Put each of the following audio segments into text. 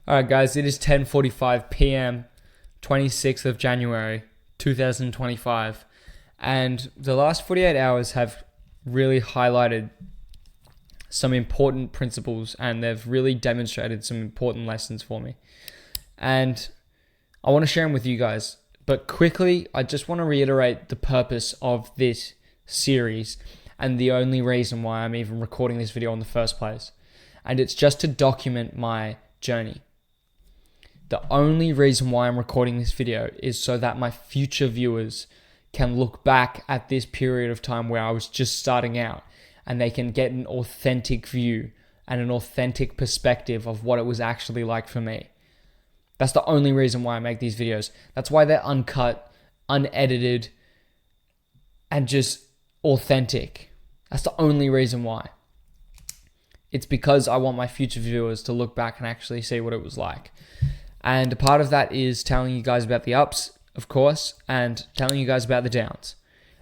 Alright guys, it is 10:45 p.m, 26th of January, 2025. And the last 48 hours have really highlighted some important principles and they've really demonstrated some important lessons for me. And I want to share them with you guys. But quickly, I just want to reiterate the purpose of this series and the only reason why I'm even recording this video in the first place. And it's just to document my journey. The only reason why I'm recording this video is so that my future viewers can look back at this period of time where I was just starting out and they can get an authentic view and an authentic perspective of what it was actually like for me. That's the only reason why I make these videos. That's why they're uncut, unedited, and just authentic. That's the only reason why. It's because I want my future viewers to look back and actually see what it was like. And a part of that is telling you guys about the ups, of course, and telling you guys about the downs.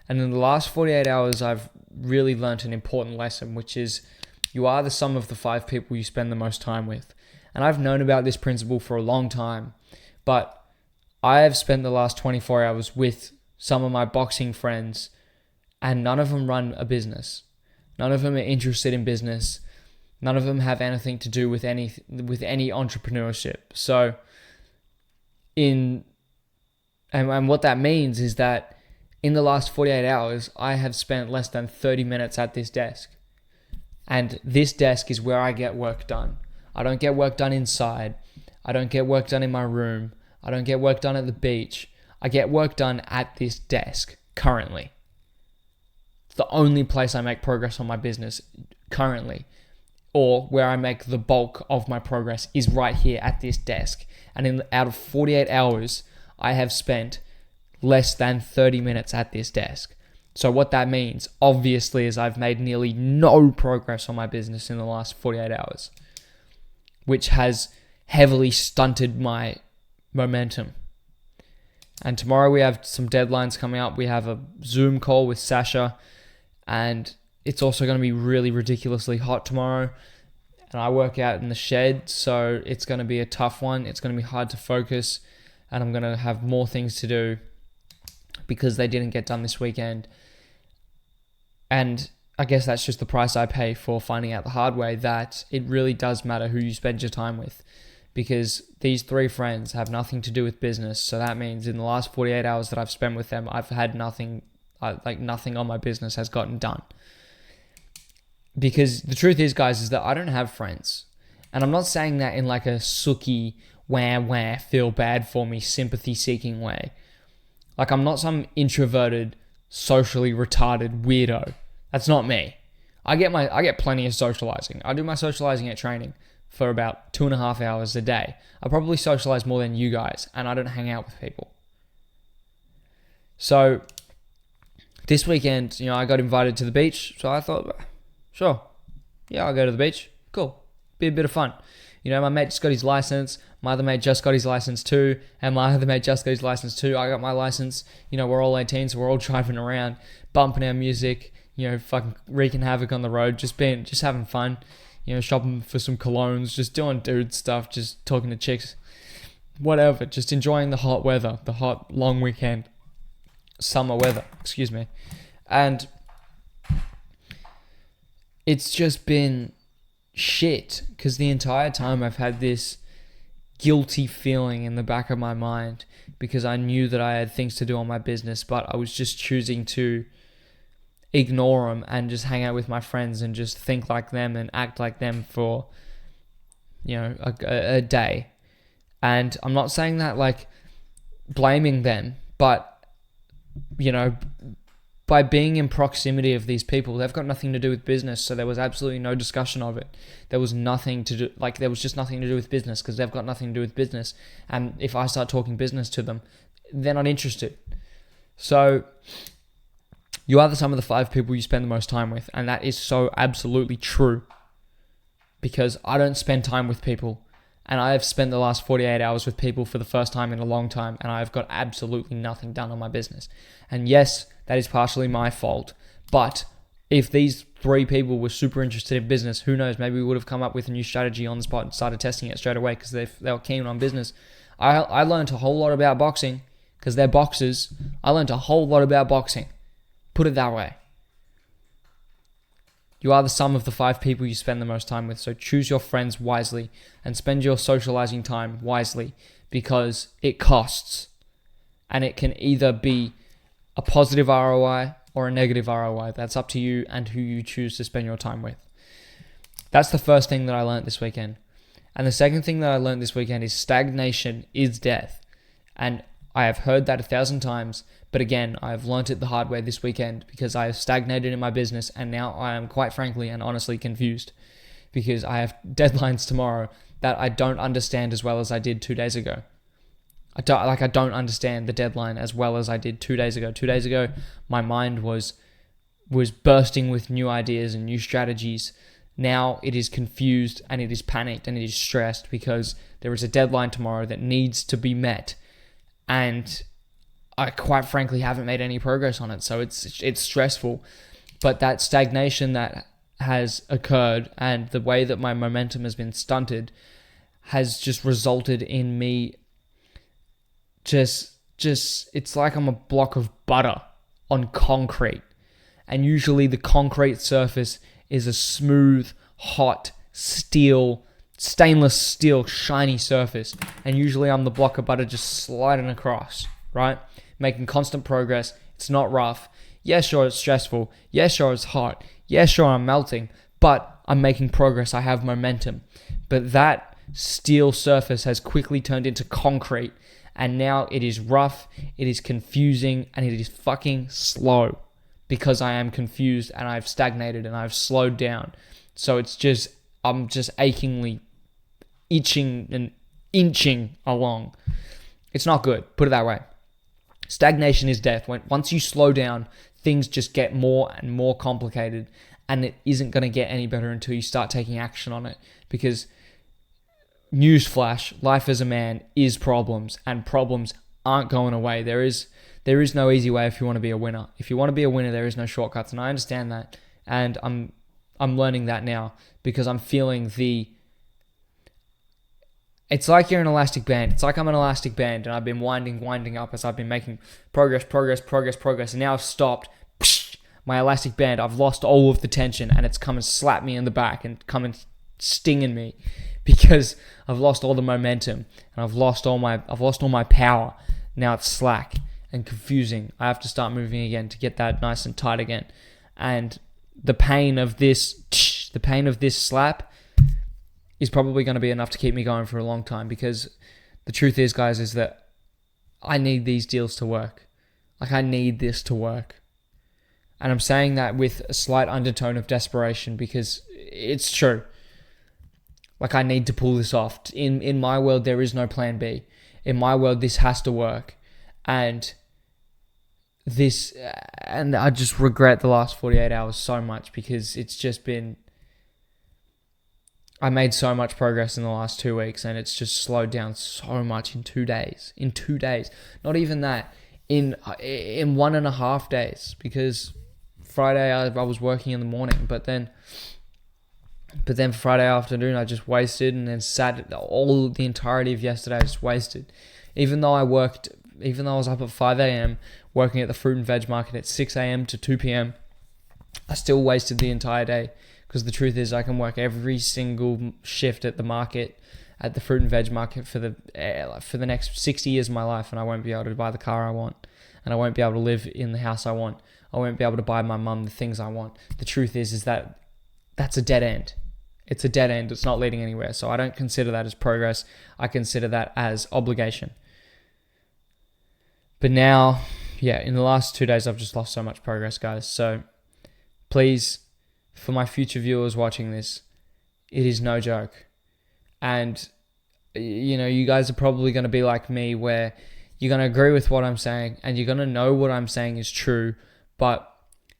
And in the last 48 hours, I've really learnt an important lesson, which is you are the sum of the 5 people you spend the most time with. And I've known about this principle for a long time, but I have spent the last 24 hours with some of my boxing friends, and none of them run a business. None of them are interested in business. None of them have anything to do with any entrepreneurship. So, and what that means is that in the last 48 hours, I have spent less than 30 minutes at this desk. And this desk is where I get work done. I don't get work done inside. I don't get work done in my room. I don't get work done at the beach. I get work done at this desk currently. It's the only place I make progress on my business currently, or where I make the bulk of my progress is right here at this desk. And out of 48 hours, I have spent less than 30 minutes at this desk. So what that means, obviously, is I've made nearly no progress on my business in the last 48 hours, which has heavily stunted my momentum. And tomorrow we have some deadlines coming up. We have a Zoom call with Sasha, and it's also going to be really ridiculously hot tomorrow. And I work out in the shed, so it's going to be a tough one. It's going to be hard to focus, and I'm going to have more things to do because they didn't get done this weekend. And I guess that's just the price I pay for finding out the hard way that it really does matter who you spend your time with, because these 3 friends have nothing to do with business. So that means in the last 48 hours that I've spent with them, I've had nothing on my business has gotten done. Because the truth is, guys, is that I don't have friends. And I'm not saying that in like a sooky, wah, feel bad for me, sympathy-seeking way. Like, I'm not some introverted, socially retarded weirdo. That's not me. I get plenty of socializing. I do my socializing at training for about 2.5 hours a day. I probably socialize more than you guys, and I don't hang out with people. So this weekend, I got invited to the beach, so I thought, sure, yeah, I'll go to the beach. Cool. Be a bit of fun. My mate just got his license. My other mate just got his license too. And my other mate just got his license too. I got my license. We're all 18, so we're all driving around, bumping our music, fucking wreaking havoc on the road, just having fun, shopping for some colognes, just doing dude stuff, just talking to chicks, whatever, just enjoying the hot weather, the hot, long weekend, summer weather, excuse me. And it's just been shit, because the entire time I've had this guilty feeling in the back of my mind because I knew that I had things to do on my business, but I was just choosing to ignore them and just hang out with my friends and just think like them and act like them for, a day. And I'm not saying that like blaming them, but, by being in proximity of these people, they've got nothing to do with business, so there was absolutely no discussion of it. There was just nothing to do with business because they've got nothing to do with business. And if I start talking business to them, they're not interested. So you are the sum of the 5 people you spend the most time with, and that is so absolutely true, because I don't spend time with people, and I have spent the last 48 hours with people for the first time in a long time, and I've got absolutely nothing done on my business. And yes, that is partially my fault, but if these 3 people were super interested in business. Who knows? Maybe we would have come up with a new strategy on the spot and started testing it straight away because they were keen on business. I learned a whole lot about boxing because they're boxers. I learned a whole lot about boxing. Put it that way. You are the sum of the 5 people you spend the most time with. So choose your friends wisely and spend your socializing time wisely because it costs. And it can either be a positive ROI or a negative ROI. That's up to you and who you choose to spend your time with. That's the first thing that I learned this weekend. And the second thing that I learned this weekend is stagnation is death. And I have heard that 1,000 times, but again, I have learnt it the hard way this weekend because I have stagnated in my business and now I am quite frankly and honestly confused because I have deadlines tomorrow that I don't understand as well as I did 2 days ago. I don't understand the deadline as well as I did 2 days ago. 2 days ago, my mind was bursting with new ideas and new strategies. Now it is confused and it is panicked and it is stressed because there is a deadline tomorrow that needs to be met. And I quite frankly haven't made any progress on it. So it's stressful. But that stagnation that has occurred and the way that my momentum has been stunted has just resulted in me just it's like I'm a block of butter on concrete. And usually the concrete surface is a smooth, hot, stainless steel, shiny surface. And usually I'm the block of butter just sliding across, right? Making constant progress. It's not rough. Yeah, sure, it's stressful. Yeah, sure, it's hot. Yeah, sure, I'm melting. But I'm making progress. I have momentum. But that steel surface has quickly turned into concrete. And now it is rough, it is confusing, and it is fucking slow. Because I am confused and I've stagnated and I've slowed down. So I'm just achingly itching and inching along. It's not good, put it that way. Stagnation is death. Once you slow down, things just get more and more complicated and it isn't going to get any better until you start taking action on it. Because newsflash, life as a man is problems and problems aren't going away. There is no easy way if you want to be a winner. If you want to be a winner, there is no shortcuts. And I understand that. And I'm learning that now because I'm feeling it's like you're an elastic band. It's like I'm an elastic band and I've been winding up as I've been making progress. And now I've stopped. My elastic band, I've lost all of the tension and it's come and slapped me in the back and come and stinging me because I've lost all the momentum and I've lost all my power. Now it's slack and confusing. I have to start moving again to get that nice and tight again. And the pain of this slap is probably going to be enough to keep me going for a long time because the truth is, guys, is that I need these deals to work. Like, I need this to work. And I'm saying that with a slight undertone of desperation because it's true. Like, I need to pull this off. In my world, there is no plan B. In my world, this has to work. And I just regret the last 48 hours so much because it's just been... I made so much progress in the last 2 weeks and it's just slowed down so much in 2 days. In 2 days. Not even that. In 1.5 days. Because Friday I was working in the morning. But then Friday afternoon I just wasted and then the entirety of yesterday I just wasted. Even though I was up at 5 a.m. working at the fruit and veg market at 6 a.m. to 2 p.m., I still wasted the entire day. Because the truth is I can work every single shift at the market, at the fruit and veg market for the next 60 years of my life and I won't be able to buy the car I want. And I won't be able to live in the house I want. I won't be able to buy my mum the things I want. The truth is that that's a dead end. It's a dead end. It's not leading anywhere. So I don't consider that as progress. I consider that as obligation. But now, in the last 2 days, I've just lost so much progress, guys. So please, for my future viewers watching this, it is no joke. And, you guys are probably going to be like me where you're going to agree with what I'm saying and you're going to know what I'm saying is true, but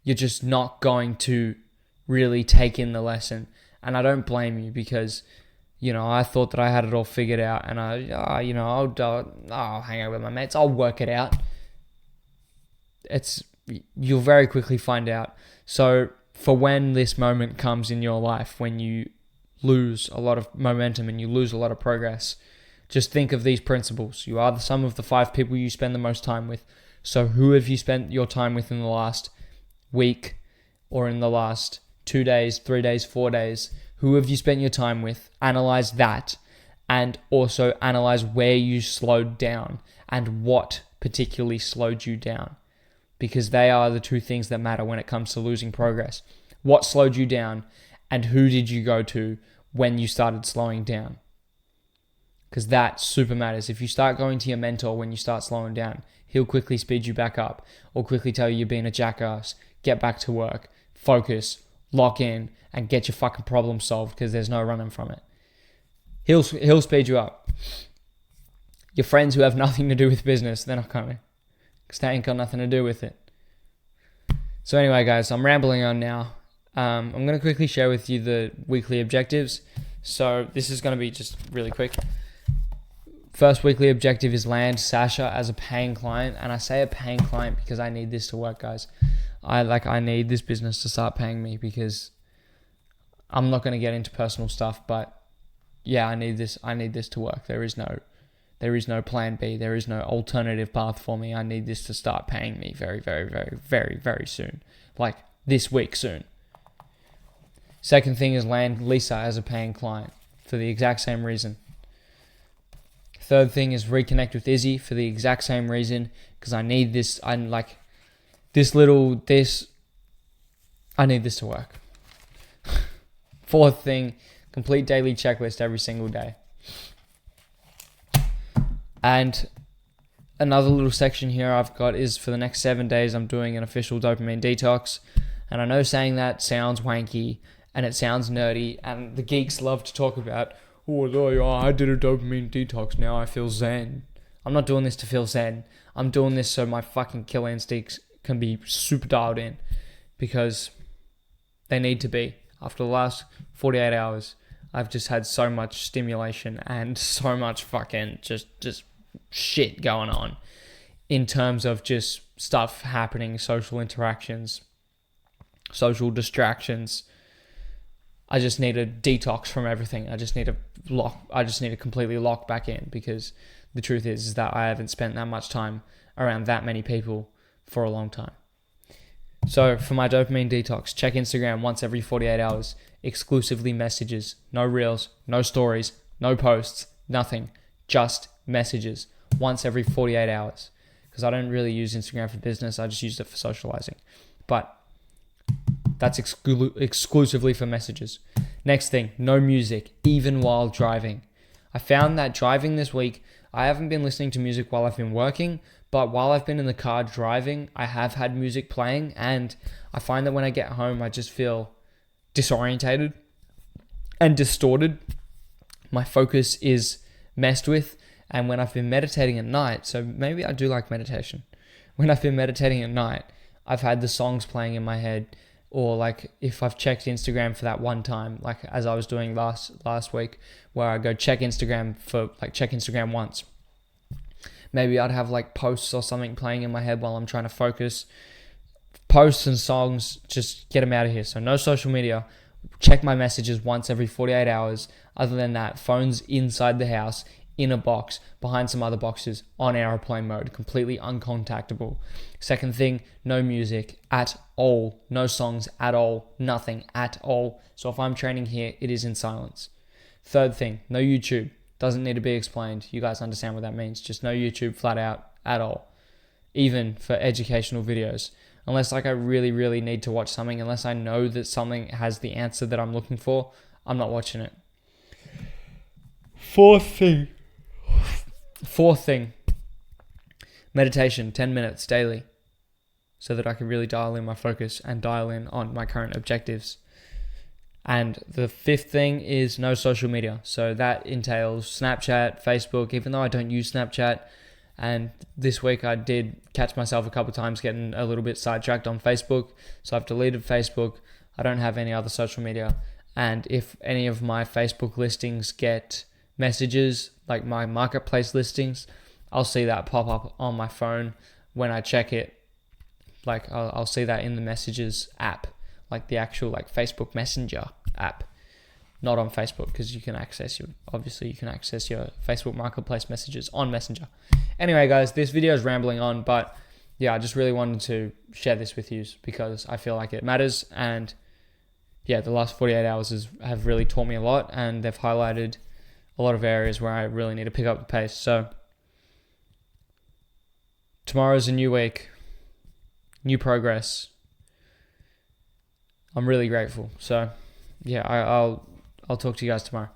you're just not going to really take in the lesson. And I don't blame you because, I thought that I had it all figured out and I'll hang out with my mates. I'll work it out. You'll very quickly find out. So for when this moment comes in your life, when you lose a lot of momentum and you lose a lot of progress, just think of these principles. You are the sum of the 5 people you spend the most time with. So who have you spent your time with in the last week or in the last 2 days, 3 days, 4 days? Who have you spent your time with? Analyze that, and also analyze where you slowed down and what particularly slowed you down, because they are the 2 things that matter when it comes to losing progress. What slowed you down, and who did you go to when you started slowing down? Because that super matters. If you start going to your mentor when you start slowing down, he'll quickly speed you back up, or quickly tell you you're being a jackass, get back to work, focus, lock in, and get your fucking problem solved, because there's no running from it. He'll speed you up. Your friends who have nothing to do with business, they're not coming, because they ain't got nothing to do with it. So anyway, guys, I'm rambling on now. I'm going to quickly share with you the weekly objectives. So this is going to be just really quick. First weekly objective is land Sasha as a paying client. And I say a paying client because I need this to work, guys. I need this business to start paying me, because I'm not going to get into personal stuff, but yeah, I need this to work. There is no plan B. There is no alternative path for me. I need this to start paying me very, very, very, very, very soon. Like this week soon. Second thing is land Lisa as a paying client for the exact same reason. Third thing is reconnect with Izzy for the exact same reason, because I need this. I need this to work. Fourth thing, complete daily checklist every single day. And another little section here I've got is for the next 7 days, I'm doing an official dopamine detox. And I know saying that sounds wanky and it sounds nerdy, and the geeks love to talk about, I did a dopamine detox, now I feel zen. I'm not doing this to feel zen. I'm doing this so my fucking killer instincts can be super dialed in, because they need to be. After the last 48 hours, I've just had so much stimulation and so much fucking just shit going on in terms of just stuff happening, social interactions, social distractions. I just need a detox from everything. I just need to completely lock back in, because the truth is that I haven't spent that much time around that many people for a long time. So for my dopamine detox, check Instagram once every 48 hours, exclusively messages, no reels, no stories, no posts, nothing, just messages once every 48 hours. Because I don't really use Instagram for business, I just use it for socializing. But that's exclusively for messages. Next thing, no music, even while driving. I found that driving this week, I haven't been listening to music while I've been working, but while I've been in the car driving, I have had music playing, and I find that when I get home, I just feel disorientated and distorted. My focus is messed with, and when I've been meditating at night, so maybe I do like meditation. When I've been meditating at night, I've had the songs playing in my head, or like if I've checked Instagram for that one time, like as I was doing last week, where I go check Instagram once. Maybe I'd have like posts or something playing in my head while I'm trying to focus. Posts and songs, just get them out of here. So no social media. Check my messages once every 48 hours. Other than that, phone's inside the house, in a box, behind some other boxes, on airplane mode, completely uncontactable. Second thing, no music at all. No songs at all. Nothing at all. So if I'm training here, it is in silence. Third thing, no YouTube. Doesn't need to be explained. You guys understand what that means. Just no YouTube flat out at all. Even for educational videos. Unless like I really, really need to watch something, unless I know that something has the answer that I'm looking for, I'm not watching it. Fourth thing, meditation, 10 minutes daily, so that I can really dial in my focus and dial in on my current objectives. And the fifth thing is no social media. So that entails Snapchat, Facebook, even though I don't use Snapchat. And this week I did catch myself a couple of times getting a little bit sidetracked on Facebook. So I've deleted Facebook. I don't have any other social media. And if any of my Facebook listings get messages, like my marketplace listings, I'll see that pop up on my phone when I check it. Like I'll see that in the messages app. like the actual like Facebook Messenger app, not on Facebook, because you can access your Facebook Marketplace messages on Messenger. Anyway, guys, this video is rambling on, but yeah, I just really wanted to share this with you because I feel like it matters. And yeah, the last 48 hours have really taught me a lot, and they've highlighted a lot of areas where I really need to pick up the pace. So tomorrow's a new week, new progress. I'm really grateful. So yeah, I'll talk to you guys tomorrow.